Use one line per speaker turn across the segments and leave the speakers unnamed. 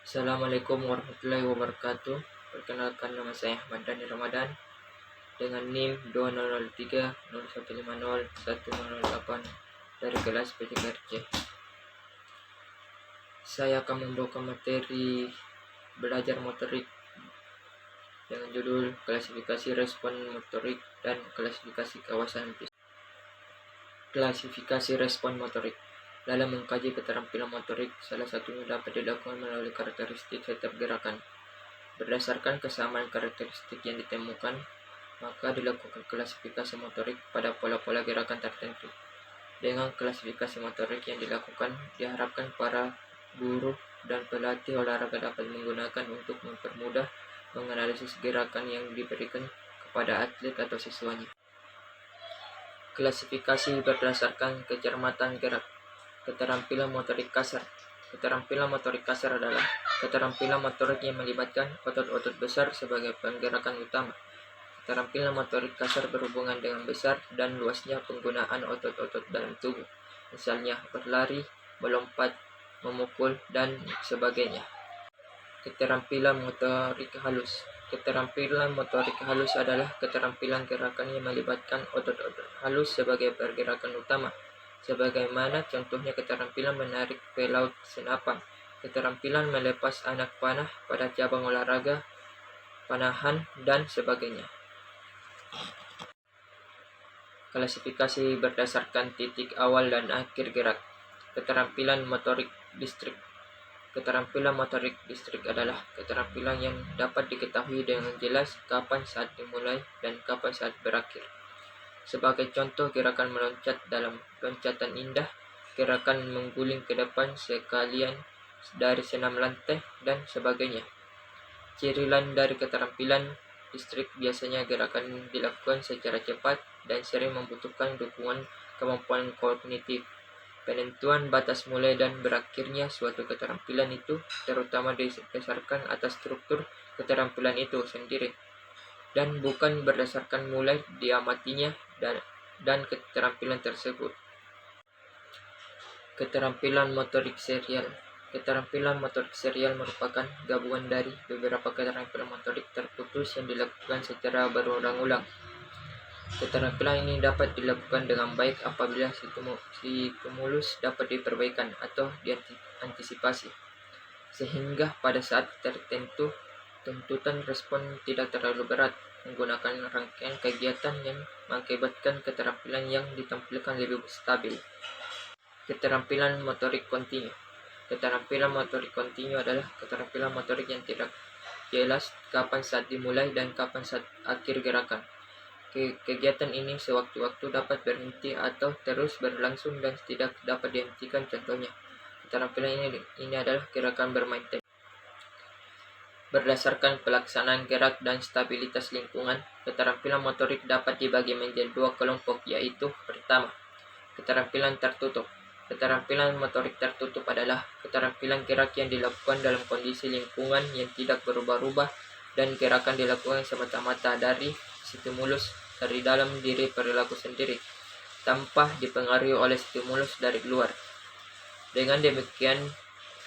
Assalamualaikum warahmatullahi wabarakatuh. Perkenalkan, nama saya Ahmad Dhani Ramadan dengan NIM 2003 0150 1008 dari kelas P3RC. Saya akan membawa materi belajar motorik dengan judul klasifikasi respon motorik dan klasifikasi kawasan fisik. Klasifikasi respon motorik. Dalam mengkaji keterampilan motorik, salah satunya dapat dilakukan melalui karakteristik setiap gerakan. Berdasarkan kesamaan karakteristik yang ditemukan, maka dilakukan klasifikasi motorik pada pola-pola gerakan tertentu. Dengan klasifikasi motorik yang dilakukan, diharapkan para guru dan pelatih olahraga dapat menggunakan untuk mempermudah menganalisis gerakan yang diberikan kepada atlet atau siswanya. Klasifikasi berdasarkan kecermatan gerak. Keterampilan motorik kasar. Keterampilan motorik kasar adalah keterampilan motorik yang melibatkan otot-otot besar sebagai penggerakan utama. Keterampilan motorik kasar berhubungan dengan besar dan luasnya penggunaan otot-otot dalam tubuh, misalnya berlari, melompat, memukul, dan sebagainya. Keterampilan motorik halus. Keterampilan motorik halus adalah keterampilan gerakan yang melibatkan otot-otot halus sebagai pergerakan utama, sebagaimana contohnya keterampilan menarik pelaut senapan, keterampilan melepas anak panah pada cabang olahraga, panahan, dan sebagainya. Klasifikasi berdasarkan titik awal dan akhir gerak. Keterampilan motorik distrik. Keterampilan motorik distrik adalah keterampilan yang dapat diketahui dengan jelas kapan saat dimulai dan kapan saat berakhir. Sebagai contoh, gerakan meloncat dalam loncatan indah, gerakan mengguling ke depan sekalian dari senam lantai, dan sebagainya. Ciri lain dari keterampilan distrik biasanya gerakan dilakukan secara cepat dan sering membutuhkan dukungan kemampuan kognitif. Penentuan batas mulai dan berakhirnya suatu keterampilan itu terutama didasarkan atas struktur keterampilan itu sendiri, dan bukan berdasarkan mulai diamatinya dan keterampilan tersebut. Keterampilan motorik serial. Keterampilan motorik serial merupakan gabungan dari beberapa keterampilan motorik terputus yang dilakukan secara berulang-ulang. Keterampilan ini dapat dilakukan dengan baik apabila stimulus dapat diperbaikan atau diantisipasi, sehingga pada saat tertentu tuntutan respon tidak terlalu berat, menggunakan rangkaian kegiatan yang mengakibatkan keterampilan yang ditampilkan lebih stabil. Keterampilan motorik kontinu. Keterampilan motorik kontinu adalah keterampilan motorik yang tidak jelas kapan saat dimulai dan kapan saat akhir gerakan. Kegiatan ini sewaktu-waktu dapat berhenti atau terus berlangsung dan tidak dapat dihentikan. Contohnya, keterampilan ini adalah gerakan bermain tenis. Berdasarkan pelaksanaan gerak dan stabilitas lingkungan, keterampilan motorik dapat dibagi menjadi dua kelompok, yaitu pertama, keterampilan tertutup. Keterampilan motorik tertutup adalah keterampilan gerak yang dilakukan dalam kondisi lingkungan yang tidak berubah-ubah dan gerakan dilakukan semata-mata dari stimulus dari dalam diri perilaku sendiri, tanpa dipengaruhi oleh stimulus dari luar. Dengan demikian,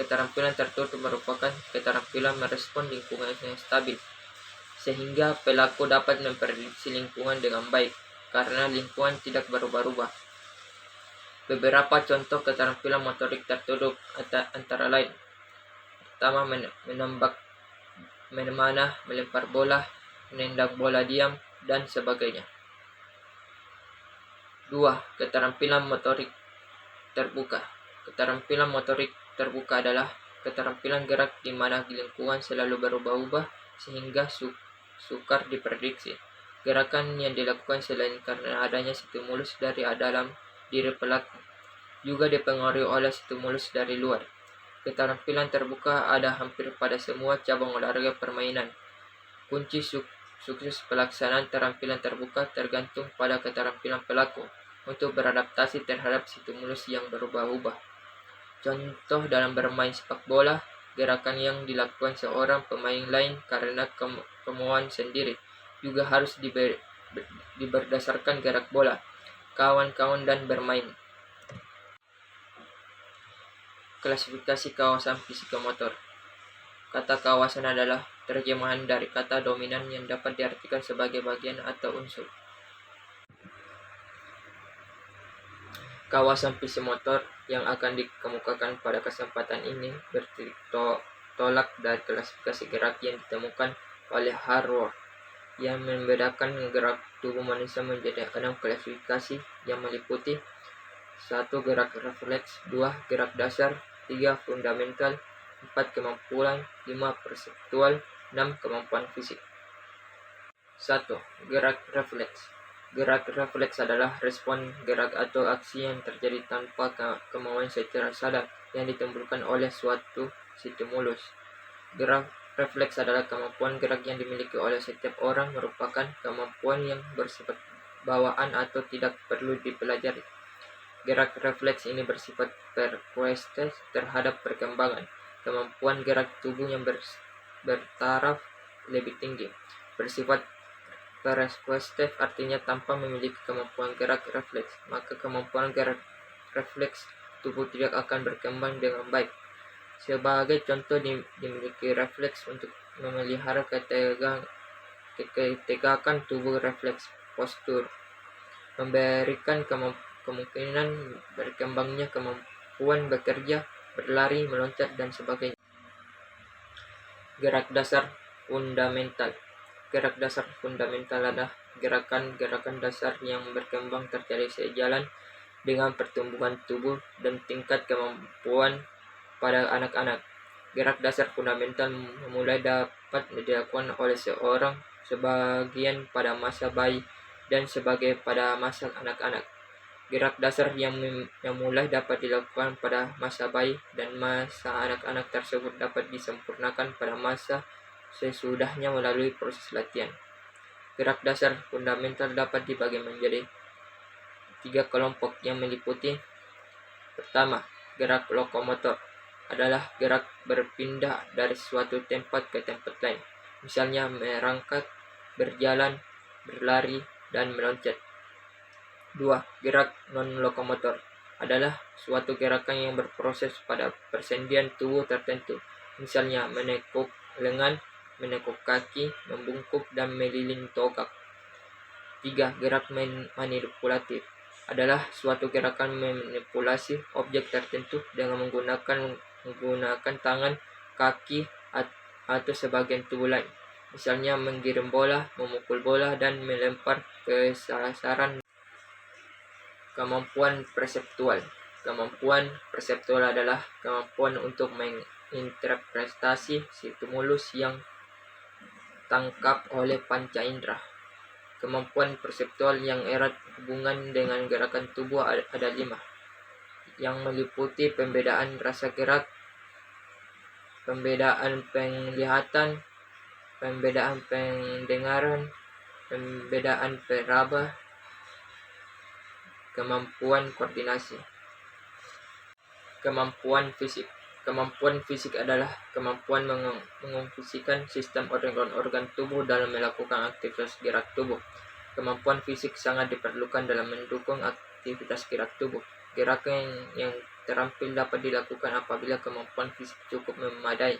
keterampilan tertutup merupakan keterampilan merespon lingkungan yang stabil, sehingga pelaku dapat memprediksi lingkungan dengan baik, karena lingkungan tidak berubah-ubah. Beberapa contoh keterampilan motorik tertutup antara lain: pertama, menembak, memanah, melempar bola, menendang bola diam, dan sebagainya. 2. Keterampilan motorik terbuka. Keterampilan motorik terbuka adalah keterampilan gerak di mana lingkungan selalu berubah-ubah sehingga sukar diprediksi. Gerakan yang dilakukan selain karena adanya stimulus dari dalam diri pelaku, juga dipengaruhi oleh stimulus dari luar. Keterampilan terbuka ada hampir pada semua cabang olahraga permainan. Kunci sukses pelaksanaan keterampilan terbuka tergantung pada keterampilan pelaku untuk beradaptasi terhadap stimulus yang berubah-ubah. Contoh dalam bermain sepak bola, gerakan yang dilakukan seorang pemain lain karena kemauan sendiri juga harus berdasarkan gerak bola, kawan-kawan, dan bermain. Klasifikasi kawasan fisika motor. Kata kawasan adalah terjemahan dari kata dominan yang dapat diartikan sebagai bagian atau unsur. Kawasan fisimotor yang akan dikemukakan pada kesempatan ini bertolak dari klasifikasi gerak yang ditemukan oleh Harvard yang membedakan gerak tubuh manusia menjadi 6 klasifikasi yang meliputi 1. Gerak refleks, 2. Gerak dasar, 3. Fundamental, 4. Kemampuan, 5. Perseptual, 6. Kemampuan fisik. 1. Gerak refleks. Gerak refleks adalah respon gerak atau aksi yang terjadi tanpa kemauan secara sadar yang ditimbulkan oleh suatu stimulus. Gerak refleks adalah kemampuan gerak yang dimiliki oleh setiap orang, merupakan kemampuan yang bersifat bawaan atau tidak perlu dipelajari. Gerak refleks ini bersifat perkuestes terhadap perkembangan. Kemampuan gerak tubuh yang bertaraf lebih tinggi bersifat perkuestes, artinya tanpa memiliki kemampuan gerak refleks, maka kemampuan gerak refleks tubuh tidak akan berkembang dengan baik. Sebagai contoh, dimiliki refleks untuk memelihara ketegakan tubuh, refleks postur, memberikan kemungkinan berkembangnya kemampuan bekerja, berlari, meloncat, dan sebagainya. Gerak dasar fundamental. Gerak dasar fundamental adalah gerakan-gerakan dasar yang berkembang terjadi sejalan dengan pertumbuhan tubuh dan tingkat kemampuan pada anak-anak. Gerak dasar fundamental mulai dapat dilakukan oleh seorang sebagian pada masa bayi dan sebagai pada masa anak-anak. Gerak dasar yang mulai dapat dilakukan pada masa bayi dan masa anak-anak tersebut dapat disempurnakan pada masa sesudahnya melalui proses latihan. Gerak dasar fundamental dapat dibagi menjadi 3 kelompok yang meliputi: pertama, gerak lokomotor adalah gerak berpindah dari suatu tempat ke tempat lain, misalnya merangkak, berjalan, berlari, dan meloncat. 2. Gerak non-lokomotor adalah suatu gerakan yang berproses pada persendian tubuh tertentu, misalnya menekuk lengan, menekuk kaki, membungkuk, dan meliling tongkat. 3. Gerak manipulatif adalah suatu gerakan memanipulasi objek tertentu dengan menggunakan tangan, kaki, atau sebagian tubuh lain, misalnya menggiring bola, memukul bola, dan melempar ke sasaran. Kemampuan perseptual. Kemampuan perseptual adalah kemampuan untuk menginterpretasi stimulus yang tangkap oleh panca indera. Kemampuan perseptual yang erat hubungan dengan gerakan tubuh ada 5, yang meliputi pembedaan rasa gerak, pembedaan penglihatan, pembedaan pendengaran, pembedaan peraba, kemampuan koordinasi. Kemampuan fisik. Kemampuan fisik adalah kemampuan mengfungsikan sistem organ-organ tubuh dalam melakukan aktivitas gerak tubuh. Kemampuan fisik sangat diperlukan dalam mendukung aktivitas gerak tubuh. Gerakan yang terampil dapat dilakukan apabila kemampuan fisik cukup memadai.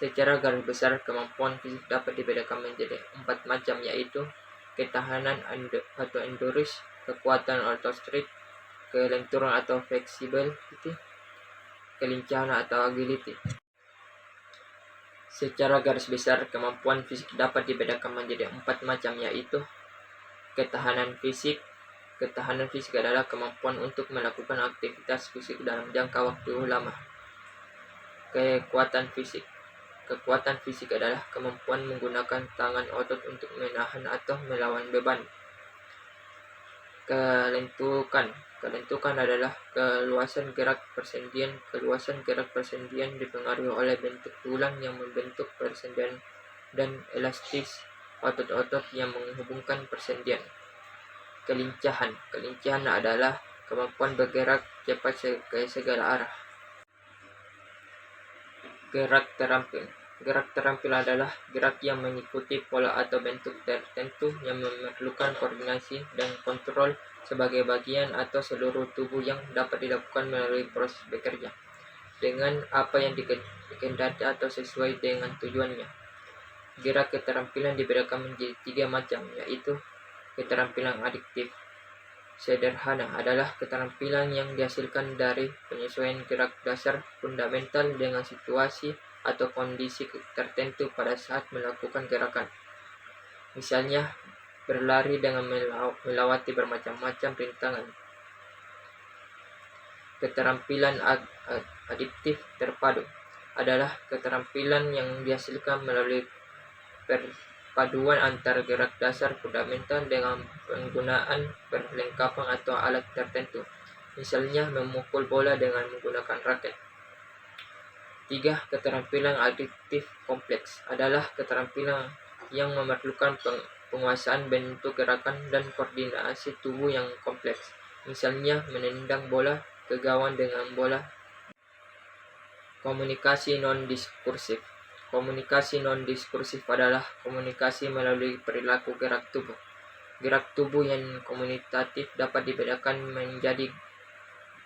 Secara garis besar, kemampuan fisik dapat dibedakan menjadi 4 macam, yaitu ketahanan atau endurance, kekuatan atau strength, kelenturan atau flexibility, kelincahan atau agility. Secara garis besar, kemampuan fisik dapat dibedakan menjadi 4 macam, yaitu ketahanan fisik. Ketahanan fisik adalah kemampuan untuk melakukan aktivitas fisik dalam jangka waktu lama. Kekuatan fisik. Kekuatan fisik adalah kemampuan menggunakan tangan otot untuk menahan atau melawan beban. Kelentukan adalah keluasan gerak persendian. Keluasan gerak persendian dipengaruhi oleh bentuk tulang yang membentuk persendian dan elastis otot-otot yang menghubungkan persendian. Kelincahan adalah kemampuan bergerak cepat ke segala arah. Gerak terampil. Gerak terampil adalah gerak yang mengikuti pola atau bentuk tertentu yang memerlukan koordinasi dan kontrol sebagai bagian atau seluruh tubuh yang dapat dilakukan melalui proses bekerja. dengan apa yang dikehendaki atau sesuai dengan tujuannya. Gerak keterampilan dibedakan menjadi 3 macam, yaitu keterampilan adiktif. Sederhana adalah keterampilan yang dihasilkan dari penyesuaian gerak dasar fundamental dengan situasi atau kondisi tertentu pada saat melakukan gerakan. Misalnya, berlari dengan melewati bermacam-macam rintangan. Keterampilan adiktif terpadu adalah keterampilan yang dihasilkan melalui perpaduan antara gerak dasar fundamental dengan penggunaan perlengkapan atau alat tertentu, misalnya memukul bola dengan menggunakan raket. 3. Keterampilan adiktif kompleks adalah keterampilan yang memerlukan penguasaan bentuk gerakan dan koordinasi tubuh yang kompleks, misalnya menendang bola ke gawang dengan bola. Komunikasi non-diskursif. Komunikasi non-diskursif adalah komunikasi melalui perilaku gerak tubuh. Gerak tubuh yang komunikatif dapat dibedakan menjadi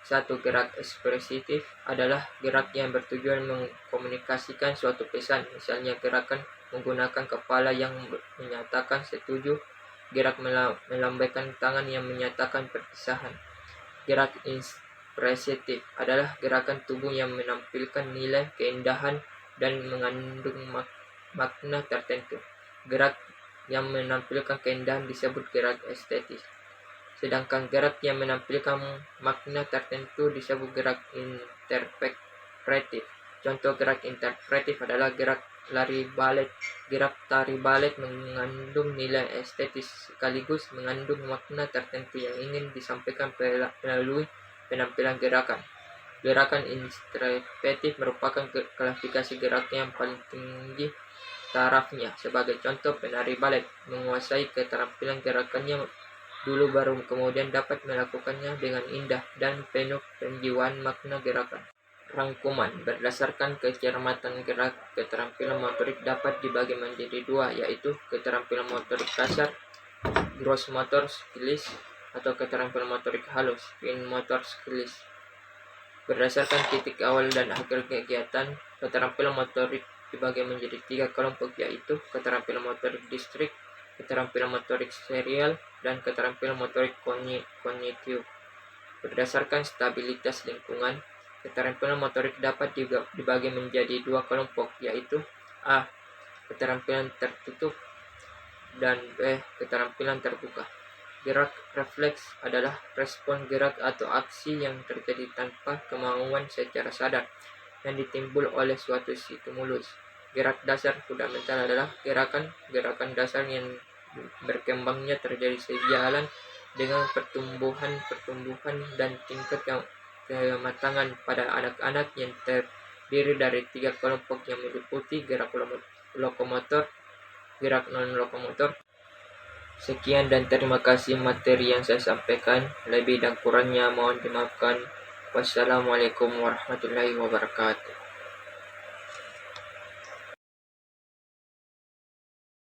1. Gerak ekspresif adalah gerak yang bertujuan mengkomunikasikan suatu pesan, misalnya gerakan menggunakan kepala yang menyatakan setuju, gerak melambaikan tangan yang menyatakan perpisahan. Gerak ekspresif adalah gerakan tubuh yang menampilkan nilai keindahan dan mengandung makna tertentu. Gerak yang menampilkan keindahan disebut gerak estetis. Sedangkan gerak yang menampilkan makna tertentu disebut gerak interpretif. Contoh gerak interpretif adalah gerak lari balet. Gerak tari balet mengandung nilai estetis sekaligus mengandung makna tertentu yang ingin disampaikan melalui penampilan gerakan. Gerakan interpretif merupakan klasifikasi gerak yang paling tinggi tarafnya. Sebagai contoh, penari balet menguasai keterampilan gerakannya dulu baru kemudian dapat melakukannya dengan indah dan penuh penjiwaan makna gerakan. Rangkuman berdasarkan kecermatan gerak, keterampilan motorik dapat dibagi menjadi 2, yaitu keterampilan motorik kasar, gross motor skills, atau keterampilan motorik halus, fine motor skills. Berdasarkan titik awal dan akhir kegiatan, keterampilan motorik dibagi menjadi 3 kelompok, yaitu keterampilan motorik distrik, keterampilan motorik serial, dan keterampilan motorik kognitif. Berdasarkan stabilitas lingkungan, keterampilan motorik dapat dibagi menjadi 2 kelompok, yaitu A. Keterampilan tertutup, dan B. Keterampilan terbuka. Gerak refleks adalah respon gerak atau aksi yang terjadi tanpa kemauan secara sadar yang ditimbul oleh suatu stimulus. Gerak dasar fundamental adalah gerakan dasar yang berkembangnya terjadi sejalan dengan pertumbuhan dan tingkat kematangan pada anak-anak yang terdiri dari 3 kelompok yang meliputi gerak lokomotor, gerak non-lokomotor. Sekian dan terima kasih materi yang saya sampaikan. Lebih dan kurangnya mohon dimaafkan. Wassalamualaikum warahmatullahi wabarakatuh.